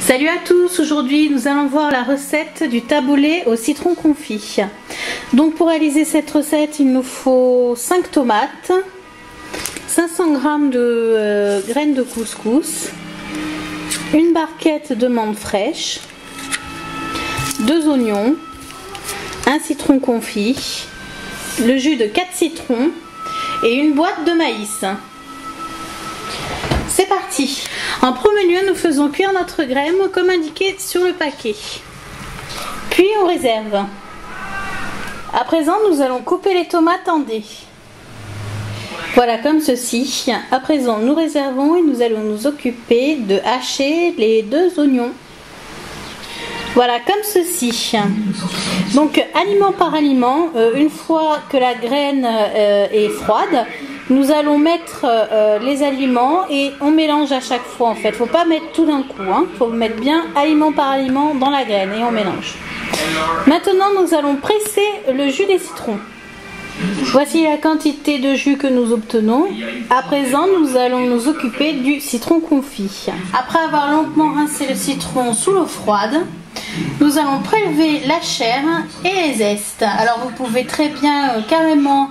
Salut à tous, aujourd'hui nous allons voir la recette du taboulé au citron confit. Donc pour réaliser cette recette il nous faut 5 tomates, 500 g de graines de couscous, une barquette de menthe fraîche, 2 oignons, un citron confit, le jus de 4 citrons et une boîte de maïs. C'est parti! En premier lieu, nous faisons cuire notre graine comme indiqué sur le paquet. Puis on réserve. À présent, nous allons couper les tomates en dés. Voilà, comme ceci. À présent, nous réservons et nous allons nous occuper de hacher les 2 oignons. Voilà, comme ceci. Donc, aliment par aliment, une fois que la graine est froide, nous allons mettre les aliments et on mélange à chaque fois en fait. Faut pas mettre tout d'un coup, hein. Faut mettre bien aliment par aliment dans la graine et on mélange. Maintenant, nous allons presser le jus des citrons. Voici la quantité de jus que nous obtenons. À présent, nous allons nous occuper du citron confit. Après avoir longuement rincé le citron sous l'eau froide, nous allons prélever la chair et les zestes. Alors vous pouvez très bien carrément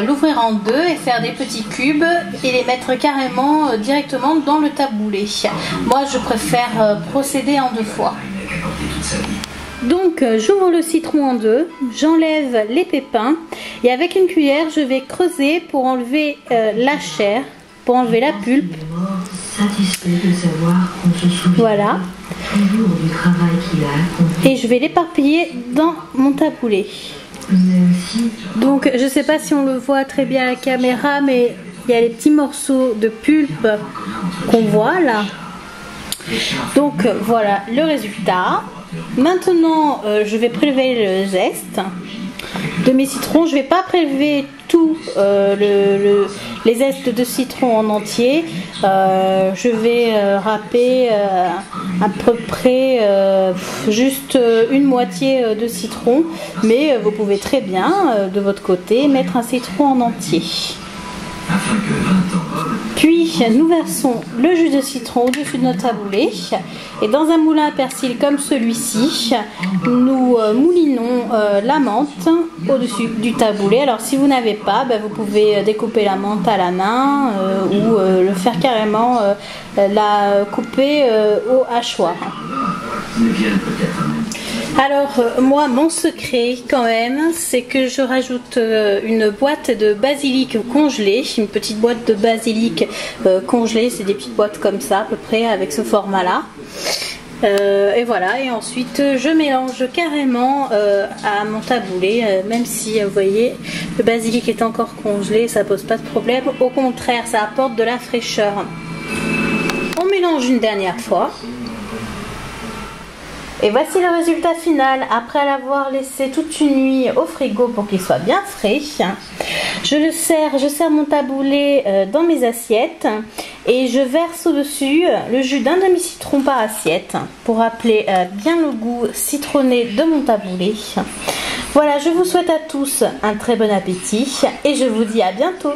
l'ouvrir en deux et faire des petits cubes et les mettre carrément directement dans le taboulé. Moi je préfère procéder en 2 fois. Donc j'ouvre le citron en 2, j'enlève les pépins et avec une cuillère je vais creuser pour enlever la chair, pour enlever la pulpe. Voilà. Et je vais l'éparpiller dans mon taboulé. Donc je sais pas si on le voit très bien à la caméra, mais il y a les petits morceaux de pulpe qu'on voit là. Donc voilà le résultat. Maintenant je vais prélever le zeste de mes citrons. Je vais pas prélever tout les zestes de citron en entier. Je vais râper à peu près juste une moitié de citron, mais vous pouvez très bien de votre côté mettre un citron en entier. Puis nous versons le jus de citron au-dessus de notre taboulé et dans un moulin à persil comme celui-ci, nous moulinons la menthe au-dessus du taboulé. Alors si vous n'avez pas, vous pouvez découper la menthe à la main ou le faire carrément la couper au hachoir. Alors moi mon secret quand même c'est que je rajoute une boîte de basilic congelé, une petite boîte de basilic congelé, c'est des petites boîtes comme ça à peu près avec ce format là. Et voilà, et ensuite je mélange carrément à mon taboulé, même si vous voyez le basilic est encore congelé, ça pose pas de problème, au contraire ça apporte de la fraîcheur. On mélange une dernière fois. Et voici le résultat final après l'avoir laissé toute une nuit au frigo pour qu'il soit bien frais. Je sers mon taboulé dans mes assiettes et je verse au-dessus le jus d'un demi-citron par assiette pour rappeler bien le goût citronné de mon taboulé. Voilà, je vous souhaite à tous un très bon appétit et je vous dis à bientôt.